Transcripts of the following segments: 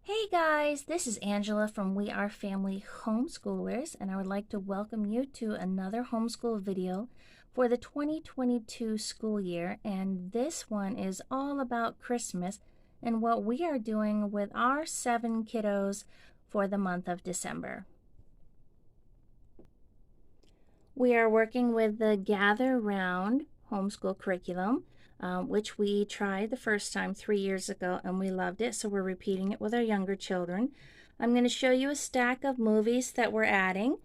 Hey guys, this is Angela from We Are Family Homeschoolers, and I would like to welcome you to another homeschool video for the 2022 school year. And this one is all about Christmas and what we are doing with our 7 kiddos for the month of December. We are working with the Gather Round homeschool curriculum, which we tried the first time 3 years ago and we loved it, so we're repeating it with our younger children. I'm going to show you a stack of movies that we're adding,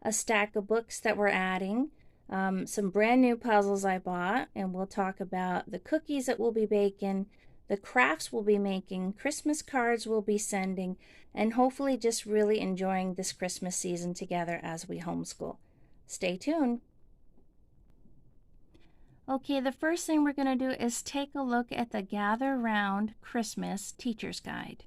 a stack of books that we're adding, some brand new puzzles I bought, and we'll talk about the cookies that we'll be baking, the crafts we'll be making, Christmas cards we'll be sending, and hopefully just really enjoying this Christmas season together as we homeschool. Stay tuned. Okay, the first thing we're going to do is take a look at the Gather Round Christmas Teacher's Guide.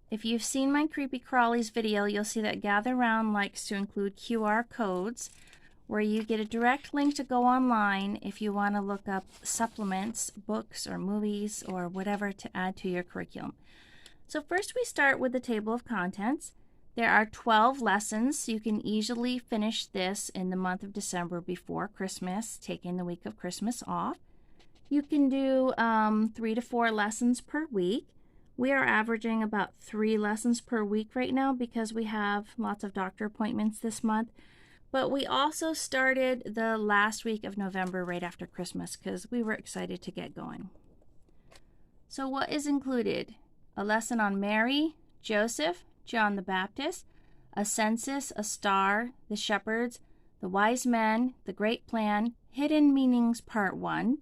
If you've seen my Creepy Crawlies video, you'll see that Gather Round likes to include QR codes where you get a direct link to go online if you want to look up supplements, books, or movies, or whatever to add to your curriculum. So first we start with the table of contents. There are 12 lessons, so you can easily finish this in the month of December before Christmas, taking the week of Christmas off. You can do 3 to 4 lessons per week. We are averaging about 3 lessons per week right now because we have lots of doctor appointments this month. But we also started the last week of November right after Christmas because we were excited to get going. So what is included? A lesson on Mary, Joseph, John the Baptist, a census, a star, the shepherds, the wise men, the great plan, hidden meanings part 1,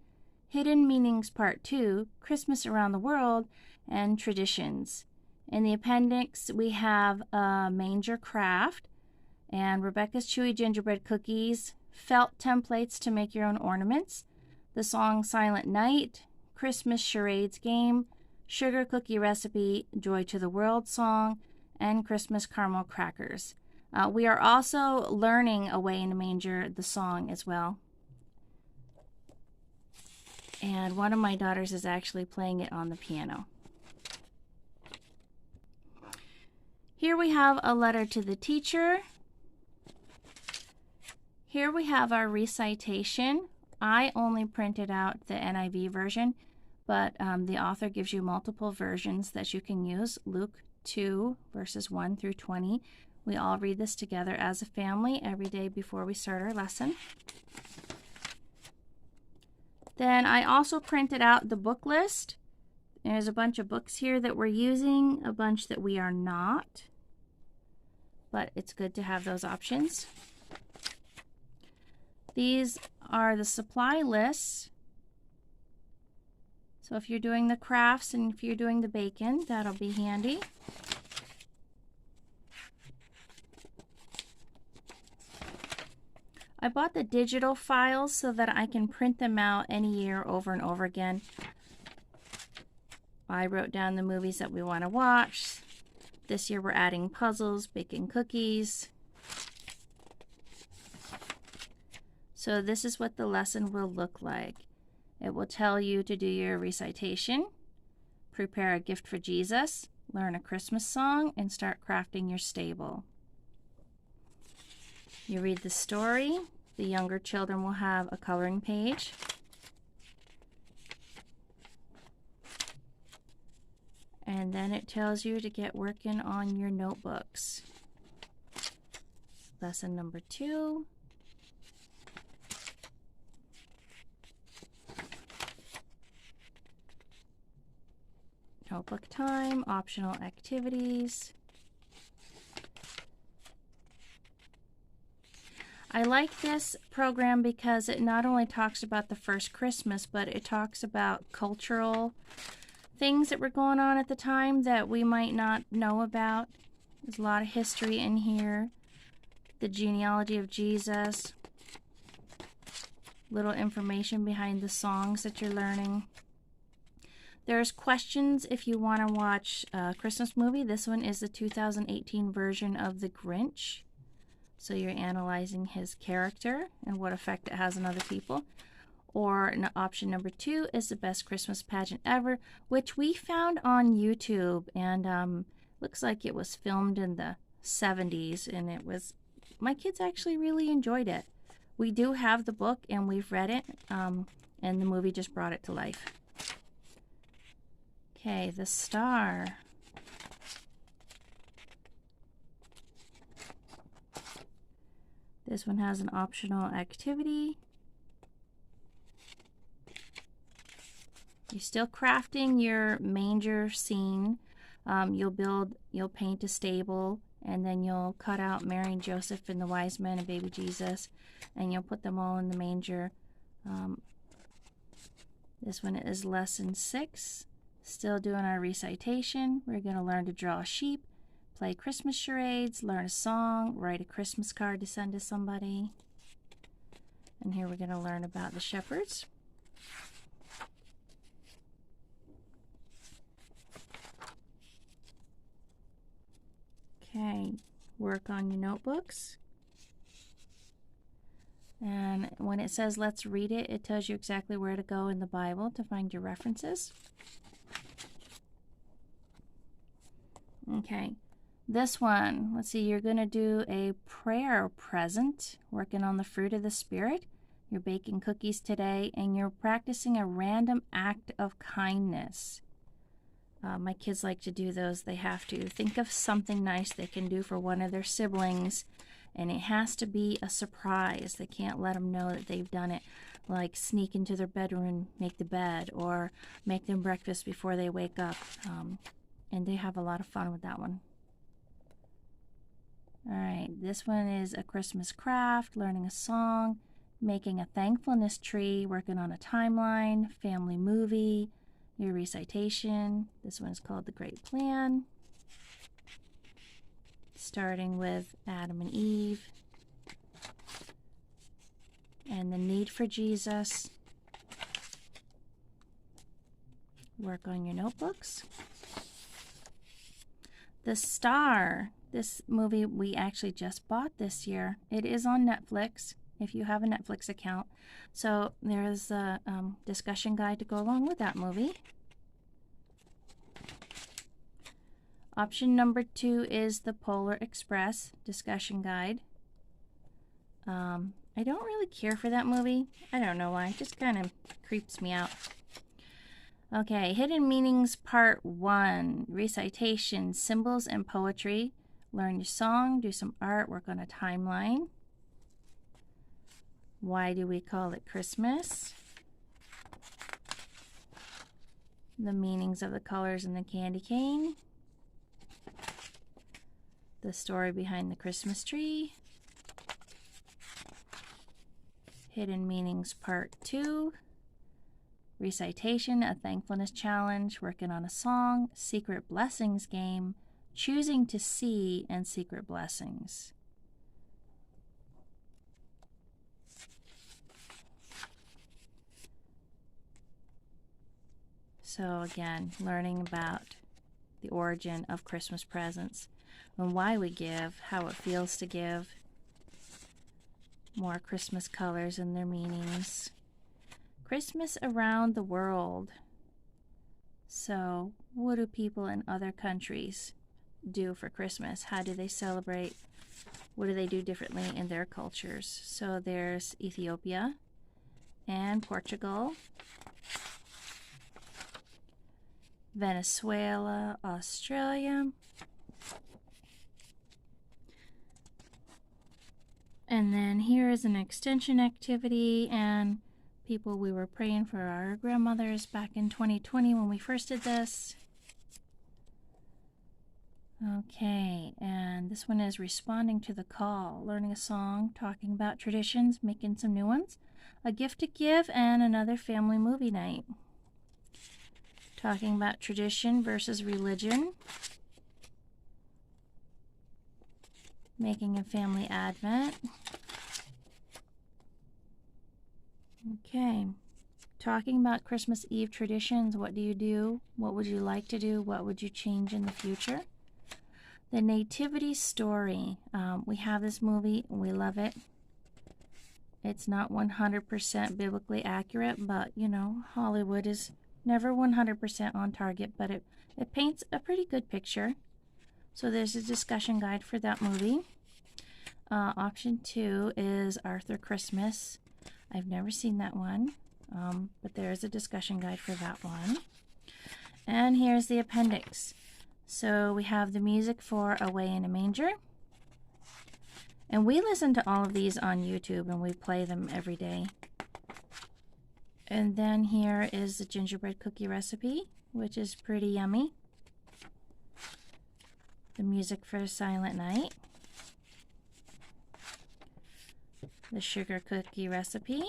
hidden meanings part 2, Christmas around the world, and traditions. In the appendix, we have a manger craft and Rebecca's Chewy Gingerbread Cookies, felt templates to make your own ornaments, the song Silent Night, Christmas charades game, sugar cookie recipe, Joy to the World song, and Christmas caramel crackers. We are also learning Away in a Manger, the song as well. And one of my daughters is actually playing it on the piano. Here we have a letter to the teacher. Here we have our recitation. I only printed out the NIV version, but the author gives you multiple versions that you can use. Luke 2 verses 1 through 20. We all read this together as a family every day before we start our lesson. Then I also printed out the book list. There's a bunch of books here that we're using, a bunch that we are not, but it's good to have those options. These are the supply lists. So if you're doing the crafts and if you're doing the bacon, that'll be handy. I bought the digital files so that I can print them out any year over and over again. I wrote down the movies that we want to watch. This year we're adding puzzles, baking cookies. So this is what the lesson will look like. It will tell you to do your recitation, prepare a gift for Jesus, learn a Christmas song, and start crafting your stable. You read the story. The younger children will have a coloring page. And then it tells you to get working on your notebooks. Lesson number 2. Notebook time, optional activities. I like this program because it not only talks about the first Christmas, but it talks about cultural things that were going on at the time that we might not know about. There's a lot of history in here. The genealogy of Jesus. Little information behind the songs that you're learning. There's questions if you want to watch a Christmas movie. This one is the 2018 version of The Grinch. So you're analyzing his character and what effect it has on other people. Or option number 2 is the best Christmas pageant ever, which we found on YouTube, and looks like it was filmed in the 70s, and it was, my kids actually really enjoyed it. We do have the book and we've read it, and the movie just brought it to life. Okay, the star. This one has an optional activity. You're still crafting your manger scene. You'll paint a stable, and then you'll cut out Mary and Joseph and the wise men and baby Jesus, and you'll put them all in the manger. This one is lesson 6. Still doing our recitation. We're going to learn to draw a sheep, play Christmas charades, learn a song, write a Christmas card to send to somebody. And here we're going to learn about the shepherds. Okay, work on your notebooks. And when it says let's read it, it tells you exactly where to go in the Bible to find your references. Okay, this one, let's see, you're going to do a prayer present, working on the fruit of the Spirit. You're baking cookies today, and you're practicing a random act of kindness. My kids like to do those. They have to think of something nice they can do for one of their siblings, and it has to be a surprise. They can't let them know that they've done it, like sneak into their bedroom and make the bed, or make them breakfast before they wake up. And they have a lot of fun with that one. All right, this one is a Christmas craft, learning a song, making a thankfulness tree, working on a timeline, family movie, your recitation. This one is called The Great Plan. Starting with Adam and Eve and the need for Jesus. Work on your notebooks. The Star. This movie we actually just bought this year. It is on Netflix if you have a Netflix account. So there's a discussion guide to go along with that movie. Option number 2 is the Polar Express discussion guide. I don't really care for that movie. I don't know why. It just kind of creeps me out. Okay, Hidden Meanings Part 1. Recitation, symbols, and poetry. Learn your song, do some art, work on a timeline. Why do we call it Christmas? The meanings of the colors in the candy cane. The story behind the Christmas tree. Hidden Meanings Part 2. Recitation, a thankfulness challenge, working on a song, secret blessings game, choosing to see, and secret blessings. So again, learning about the origin of Christmas presents and why we give, how it feels to give, more Christmas colors and their meanings. Christmas around the world. So what do people in other countries do for Christmas? How do they celebrate? What do they do differently in their cultures? So there's Ethiopia and Portugal, Venezuela, Australia, and then here is an extension activity and people we were praying for our grandmothers back in 2020 when we first did this. Okay, and this one is responding to the call, learning a song, talking about traditions, making some new ones, a gift to give, and another family movie night. Talking about tradition versus religion, making a family advent. Okay, talking about Christmas Eve traditions. What do you do? What would you like to do? What would you change in the future? The Nativity Story. We have this movie and we love it. It's not 100% biblically accurate, but you know, Hollywood is never 100% on target, but it paints a pretty good picture. So there's a discussion guide for that movie. Option 2 is Arthur Christmas. I've never seen that one, but there's a discussion guide for that one. And here's the appendix. So we have the music for Away in a Manger. And we listen to all of these on YouTube, and we play them every day. And then here is the gingerbread cookie recipe, which is pretty yummy. The music for Silent Night. The sugar cookie recipe.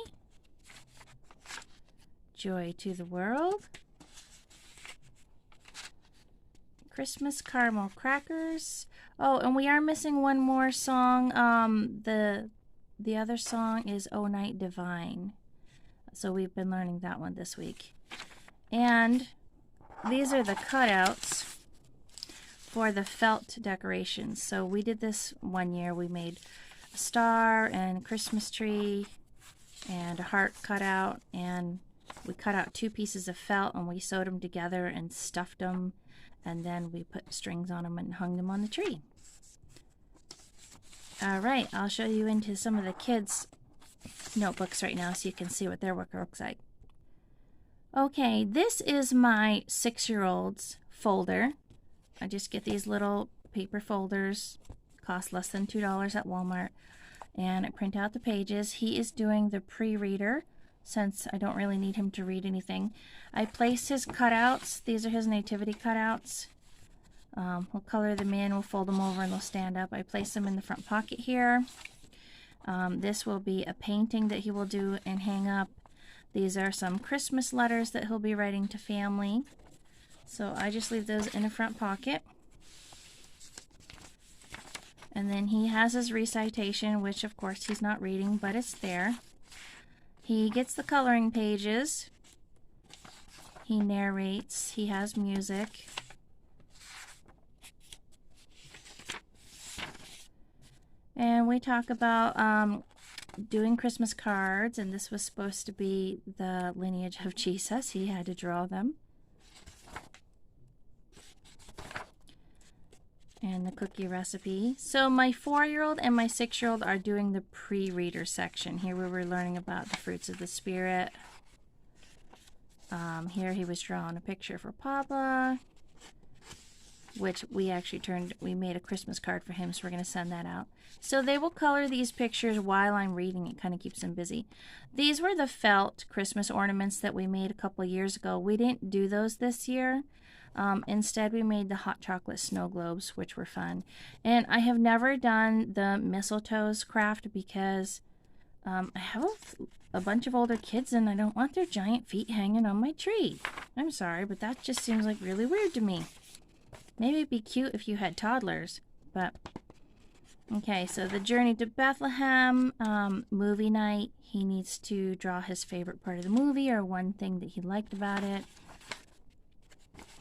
Joy to the World. Christmas caramel crackers. Oh, and we are missing one more song. The other song is "O Night Divine." So we've been learning that one this week. And these are the cutouts for the felt decorations. So we did this one year. We made a star and a Christmas tree and a heart cutout, and we cut out 2 pieces of felt and we sewed them together and stuffed them. And then we put strings on them and hung them on the tree. All right, I'll show you into some of the kids' notebooks right now so you can see what their work looks like. Okay, this is my 6-year-old's folder. I just get these little paper folders, cost less than $2 at Walmart, and I print out the pages. He is doing the pre-reader, since I don't really need him to read anything. I place his cutouts. These are his nativity cutouts. We'll color them in, we'll fold them over, and they'll stand up. I place them in the front pocket here. This will be a painting that he will do and hang up. These are some Christmas letters that he'll be writing to family. So I just leave those in a front pocket. And then he has his recitation, which of course he's not reading, but it's there. He gets the coloring pages. He narrates. He has music. And we talk about doing Christmas cards, and this was supposed to be the lineage of Jesus. He had to draw them. And the cookie recipe. So my 4-year-old and my 6-year-old are doing the pre-reader section. Here we were learning about the fruits of the Spirit. Here he was drawing a picture for Papa, which we made a Christmas card for him, so we're going to send that out. So they will color these pictures while I'm reading. It kind of keeps them busy. These were the felt Christmas ornaments that we made a couple years ago. We didn't do those this year. Instead, we made the hot chocolate snow globes, which were fun. And I have never done the mistletoes craft because I have a bunch of older kids and I don't want their giant feet hanging on my tree. I'm sorry, but that just seems like really weird to me. Maybe it'd be cute if you had toddlers, but... Okay, so the Journey to Bethlehem, movie night. He needs to draw his favorite part of the movie or one thing that he liked about it.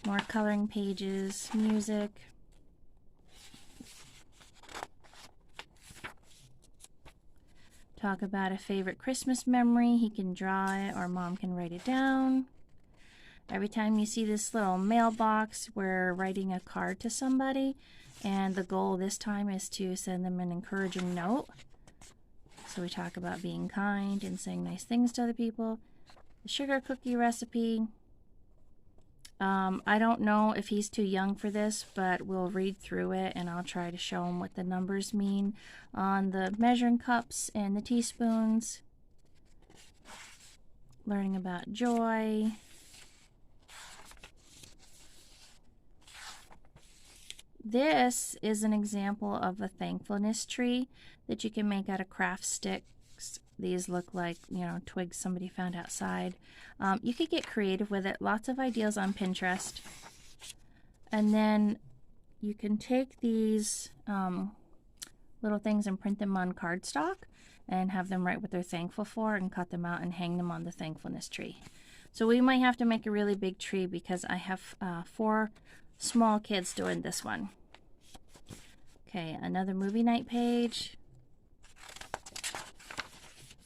More coloring pages, music. Talk about a favorite Christmas memory. He can draw it or Mom can write it down. Every time you see this little mailbox, we're writing a card to somebody. And the goal this time is to send them an encouraging note. So we talk about being kind and saying nice things to other people. The sugar cookie recipe. I don't know if he's too young for this, but we'll read through it and I'll try to show him what the numbers mean on the measuring cups and the teaspoons. Learning about joy. This is an example of a thankfulness tree that you can make out of craft sticks. These look like, twigs somebody found outside. You could get creative with it. Lots of ideas on Pinterest. And then you can take these little things and print them on cardstock and have them write what they're thankful for and cut them out and hang them on the thankfulness tree. So we might have to make a really big tree because I have 4 small kids doing this one. Okay, another movie night page.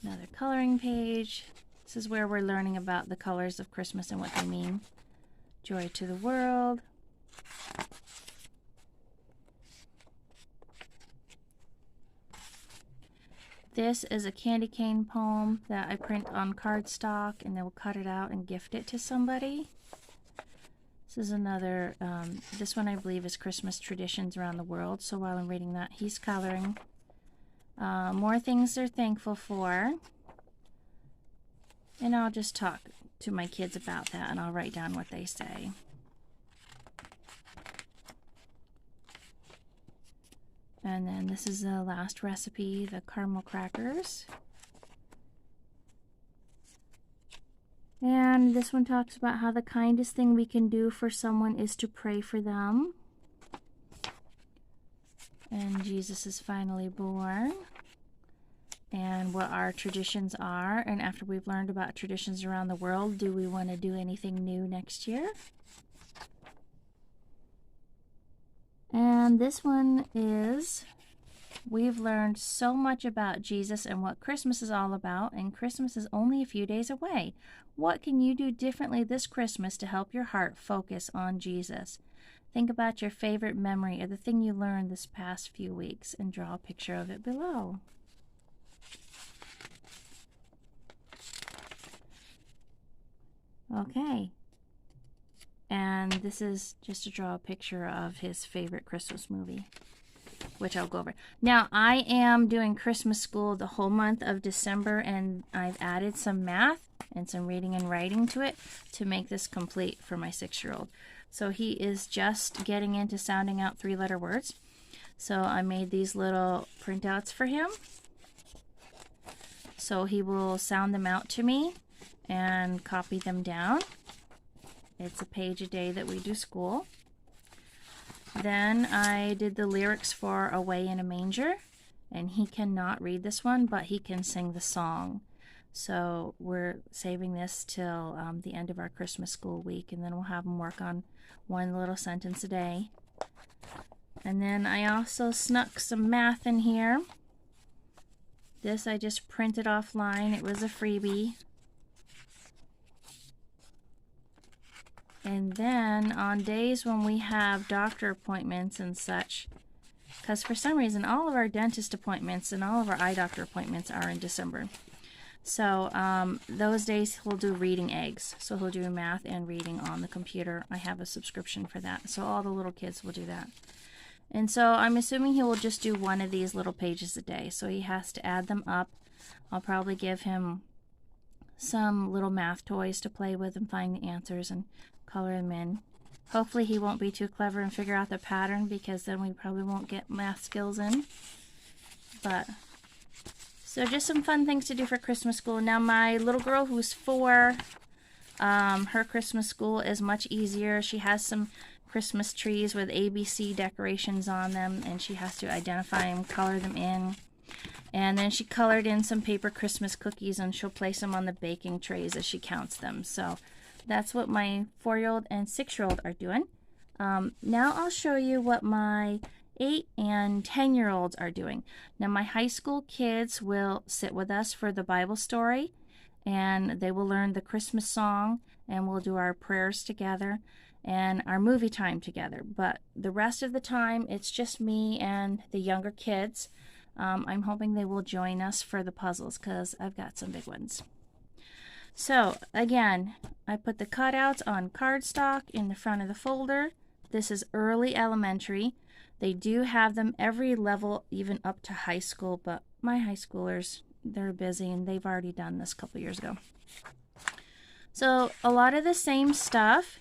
Another coloring page. This is where we're learning about the colors of Christmas and what they mean. Joy to the world. This is a candy cane poem that I print on cardstock, and then we'll cut it out and gift it to somebody. This is another, this one I believe is Christmas traditions around the world. So while I'm reading that, he's coloring. More things they're thankful for. And I'll just talk to my kids about that, and I'll write down what they say. And then this is the last recipe, the caramel crackers. And this one talks about how the kindest thing we can do for someone is to pray for them. And Jesus is finally born. And what our traditions are. And after we've learned about traditions around the world, do we want to do anything new next year? And this one is, we've learned so much about Jesus and what Christmas is all about, and Christmas is only a few days away. What can you do differently this Christmas to help your heart focus on Jesus? Think about your favorite memory or the thing you learned this past few weeks and draw a picture of it below. Okay. And this is just to draw a picture of his favorite Christmas movie, which I'll go over. Now, I am doing Christmas school the whole month of December, and I've added some math and some reading and writing to it to make this complete for my 6-year-old. So he is just getting into sounding out 3-letter words. So I made these little printouts for him. So he will sound them out to me and copy them down. It's a page a day that we do school. Then I did the lyrics for Away in a Manger, and he cannot read this one, but he can sing the song. So we're saving this till the end of our Christmas school week, and then we'll have him work on one little sentence a day. And then I also snuck some math in here. This I just printed offline. It was a freebie. And then on days when we have doctor appointments and such, because for some reason all of our dentist appointments and all of our eye doctor appointments are in December. So those days he'll do reading eggs. So he'll do math and reading on the computer. I have a subscription for that. So all the little kids will do that. And so I'm assuming he will just do one of these little pages a day. So he has to add them up. I'll probably give him some little math toys to play with and find the answers and color them in. Hopefully he won't be too clever and figure out the pattern, because then we probably won't get math skills in. But so just some fun things to do for Christmas school. Now my little girl who's 4, her Christmas school is much easier. She has some Christmas trees with ABC decorations on them, and she has to identify them, color them in. And then she colored in some paper Christmas cookies, and she'll place them on the baking trays as she counts them. So that's what my 4-year-old and 6-year-old are doing. Now I'll show you what my 8 and 10-year-olds are doing. Now my high school kids will sit with us for the Bible story, and they will learn the Christmas song, and we'll do our prayers together and our movie time together. But the rest of the time, it's just me and the younger kids. I'm hoping they will join us for the puzzles, because I've got some big ones. So again, I put the cutouts on cardstock in the front of the folder. This is early elementary. They do have them every level, even up to high school, but my high schoolers, they're busy and they've already done this a couple years ago. So a lot of the same stuff.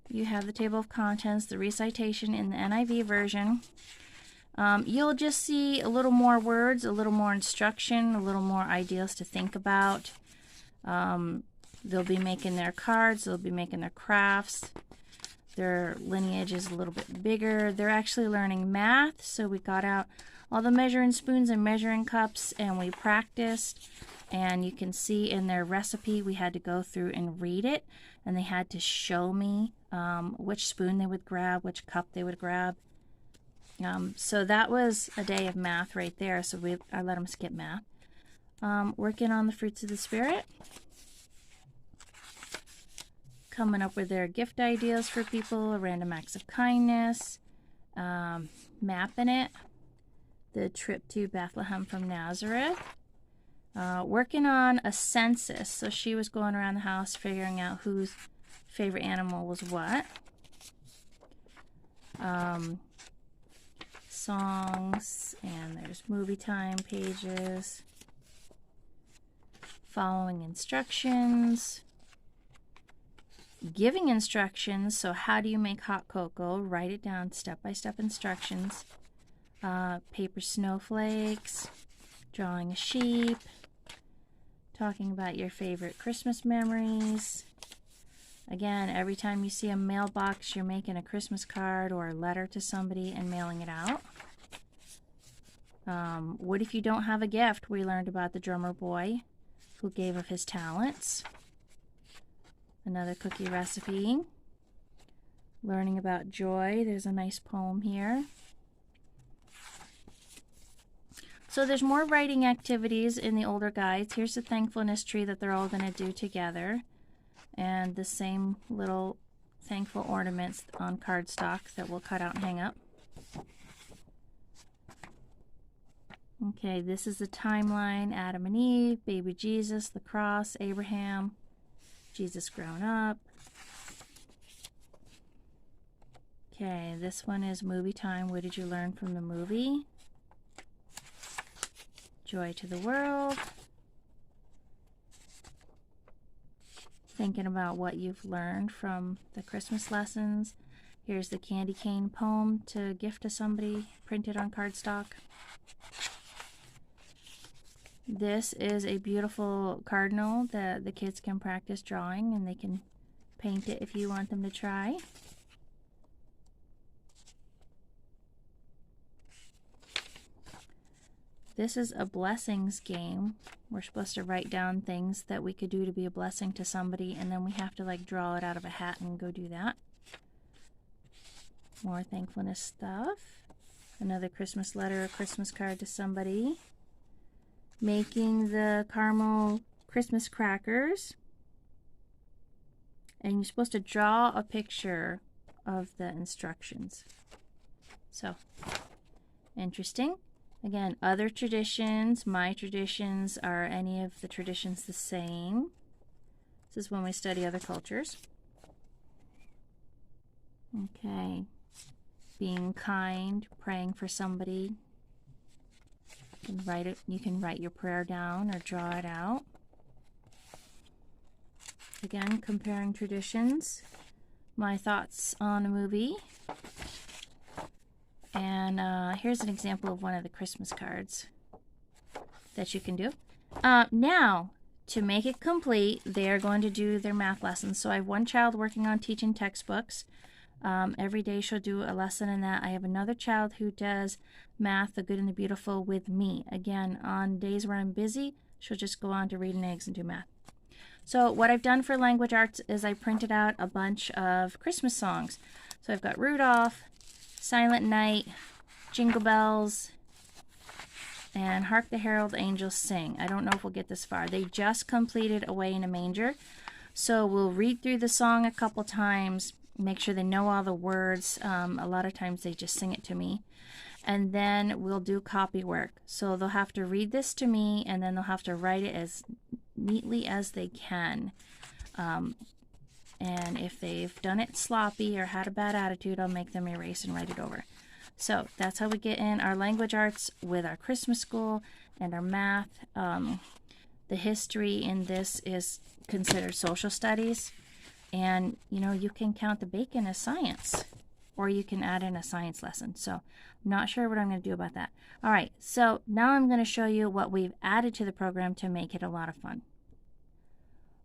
You have the table of contents, the recitation in the NIV version. You'll just see a little more words, a little more instruction, a little more ideas to think about. They'll be making their cards, they'll be making their crafts. Their lineage is a little bit bigger. They're actually learning math, so we got out all the measuring spoons and measuring cups, and we practiced. And you can see in their recipe, we had to go through and read it, and they had to show me which spoon they would grab, which cup they would grab. So that was a day of math right there, so I let them skip math. working on the fruits of the Spirit, coming up with their gift ideas for people, random acts of kindness, mapping it, the trip to Bethlehem from Nazareth, working on a census. So she was going around the house figuring out whose favorite animal was what. Songs, and there's movie time pages, following instructions, giving instructions. So how do you make hot cocoa? Write it down, step-by-step instructions. Paper snowflakes, drawing a sheep, talking about your favorite Christmas memories. Again, every time you see a mailbox, you're making a Christmas card or a letter to somebody and mailing it out. What if you don't have a gift? We learned about the drummer boy who gave of his talents. Another cookie recipe. Learning about joy. There's a nice poem here. So there's more writing activities in the older guides. Here's the thankfulness tree that they're all going to do together. And the same little thankful ornaments on cardstock that we'll cut out and hang up. Okay, this is the timeline. Adam and Eve, baby Jesus, the cross, Abraham, Jesus grown up. Okay, this one is movie time. What did you learn from the movie? Joy to the world. Thinking about what you've learned from the Christmas lessons. Here's the candy cane poem to gift to somebody, printed on cardstock. This is a beautiful cardinal that the kids can practice drawing, and they can paint it if you want them to try. This is a blessings game. We're supposed to write down things that we could do to be a blessing to somebody, and then we have to like draw it out of a hat and go do that. More thankfulness stuff. Another Christmas letter, a Christmas card to somebody. Making the caramel Christmas crackers. And you're supposed to draw a picture of the instructions. So, interesting. Again, other traditions. My traditions. Are any of the traditions the same? This is when we study other cultures. Okay. Being kind, praying for somebody. You can write your prayer down or draw it out. Again, comparing traditions. My thoughts on a movie. And here's an example of one of the Christmas cards that you can do. Now, to make it complete, they are going to do their math lessons. So I have one child working on teaching textbooks. Every day she'll do a lesson in that. I have another child who does math, the good and the beautiful, with me. Again, on days where I'm busy, she'll just go on to reading eggs and do math. So what I've done for language arts is I printed out a bunch of Christmas songs. So I've got Rudolph, Silent Night, Jingle Bells, and Hark the Herald Angels Sing. I don't know if we'll get this far. They just completed Away in a Manger. So we'll read through the song a couple times, make sure they know all the words. A lot of times they just sing it to me. And then we'll do copy work. So they'll have to read this to me, and then they'll have to write it as neatly as they can. And if they've done it sloppy or had a bad attitude, I'll make them erase and write it over. So that's how we get in our language arts with our Christmas school and our math. The history in this is considered social studies. And, you know, you can count the bacon as science, or you can add in a science lesson. So I'm not sure what I'm going to do about that. All right, so now I'm going to show you what we've added to the program to make it a lot of fun.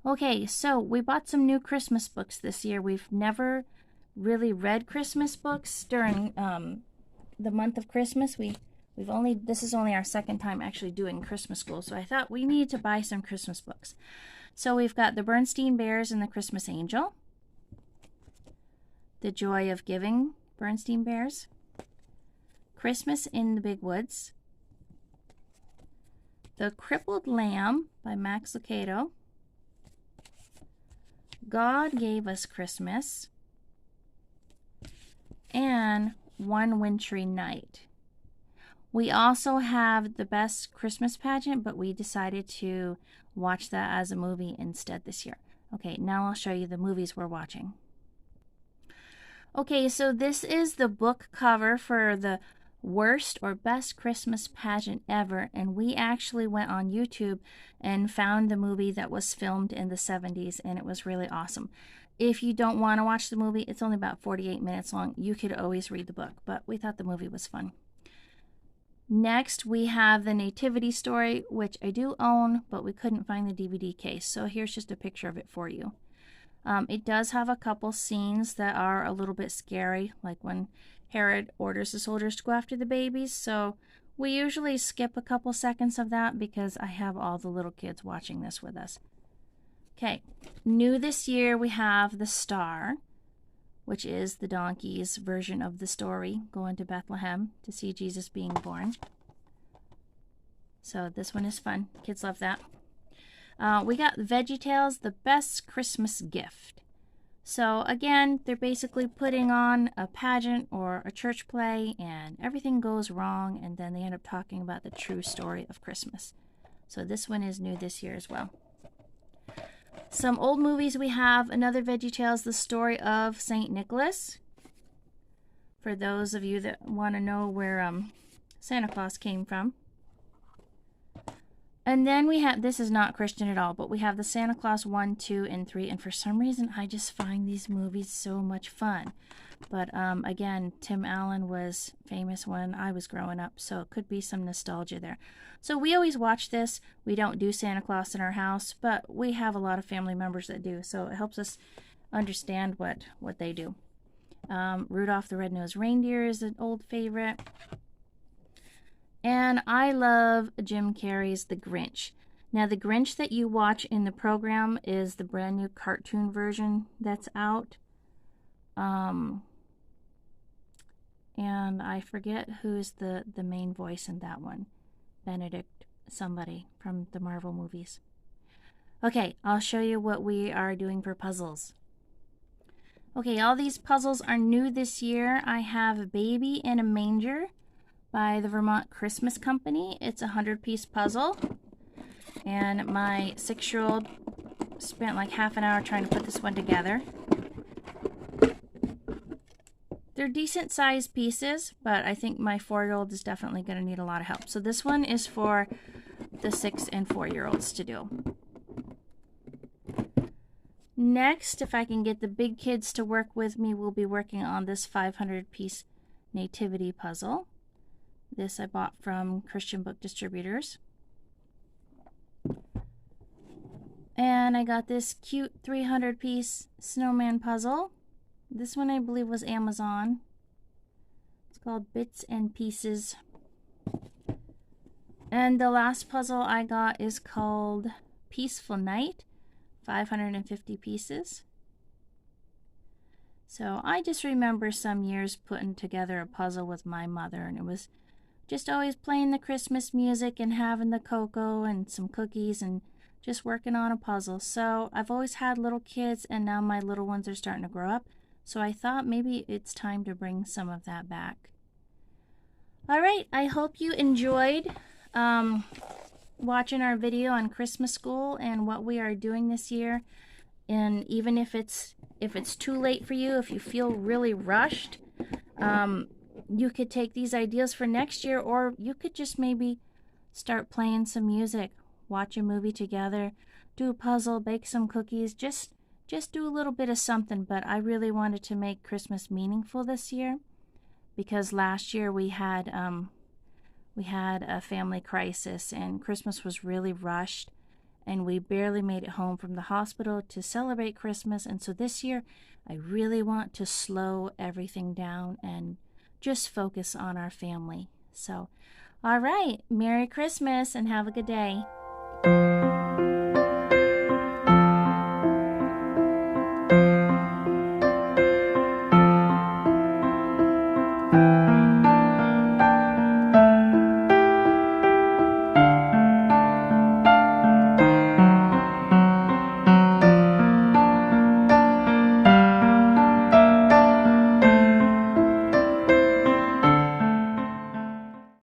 Okay, so we bought some new Christmas books this year. We've never really read Christmas books during the month of Christmas. This is only our second time actually doing Christmas school, so I thought we needed to buy some Christmas books. So we've got the Bernstein Bears and the Christmas Angel, The Joy of Giving, Bernstein Bears, Christmas in the Big Woods, The Crippled Lamb by Max Lucado, God Gave Us Christmas, and One Wintry Night. We also have The Best Christmas Pageant, but we decided to watch that as a movie instead this year. Okay, now I'll show you the movies we're watching. Okay, so this is the book cover for the worst or best Christmas pageant ever, and we actually went on YouTube and found the movie that was filmed in the 70s, and it was really awesome. If you don't want to watch the movie, it's only about 48 minutes long. You could always read the book, but we thought the movie was fun. Next, we have The Nativity Story, which I do own, but we couldn't find the DVD case, so here's just a picture of it for you. It does have a couple scenes that are a little bit scary, like when Herod orders the soldiers to go after the babies, so we usually skip a couple seconds of that because I have all the little kids watching this with us. Okay, new this year we have The Star, which is the donkey's version of the story, going to Bethlehem to see Jesus being born. So this one is fun. Kids love that. We got VeggieTales, The Best Christmas Gift. So again, they're basically putting on a pageant or a church play, and everything goes wrong, and then they end up talking about the true story of Christmas. So this one is new this year as well. Some old movies we have, another VeggieTales, The Story of St. Nicholas. For those of you that want to know where Santa Claus came from. And then we have, this is not Christian at all, but we have the Santa Claus 1, 2, and 3. And for some reason, I just find these movies so much fun. But again, Tim Allen was famous when I was growing up, so it could be some nostalgia there. So we always watch this. We don't do Santa Claus in our house, but we have a lot of family members that do, so it helps us understand what they do. Rudolph the Red-Nosed Reindeer is an old favorite. And I love Jim Carrey's The Grinch. Now, The Grinch that you watch in the program is the brand new cartoon version that's out. And I forget who's the main voice in that one. Benedict somebody from the Marvel movies. Okay, I'll show you what we are doing for puzzles. Okay, all these puzzles are new this year. I have Baby in a Manger by the Vermont Christmas Company. It's a 100-piece puzzle. And my 6-year-old spent like half an hour trying to put this one together. They're decent sized pieces, but I think my 4-year-old is definitely going to need a lot of help. So this one is for the 6 and 4-year-olds to do. Next, if I can get the big kids to work with me, we'll be working on this 500-piece nativity puzzle. This I bought from Christian Book Distributors. And I got this cute 300-piece snowman puzzle. This one I believe was Amazon. It's called Bits and Pieces. And the last puzzle I got is called Peaceful Night, 550 pieces. So I just remember some years putting together a puzzle with my mother, and it was just always playing the Christmas music and having the cocoa and some cookies and just working on a puzzle. So I've always had little kids, and now my little ones are starting to grow up. So I thought maybe it's time to bring some of that back. All right, I hope you enjoyed watching our video on Christmas School and what we are doing this year. And even if it's too late for you, if you feel really rushed, you could take these ideas for next year, or you could just maybe start playing some music, watch a movie together, do a puzzle, bake some cookies, just do a little bit of something. But I really wanted to make Christmas meaningful this year, because last year we had a family crisis and Christmas was really rushed, and we barely made it home from the hospital to celebrate Christmas. And so this year I really want to slow everything down and just focus on our family. So, all right, Merry Christmas and have a good day.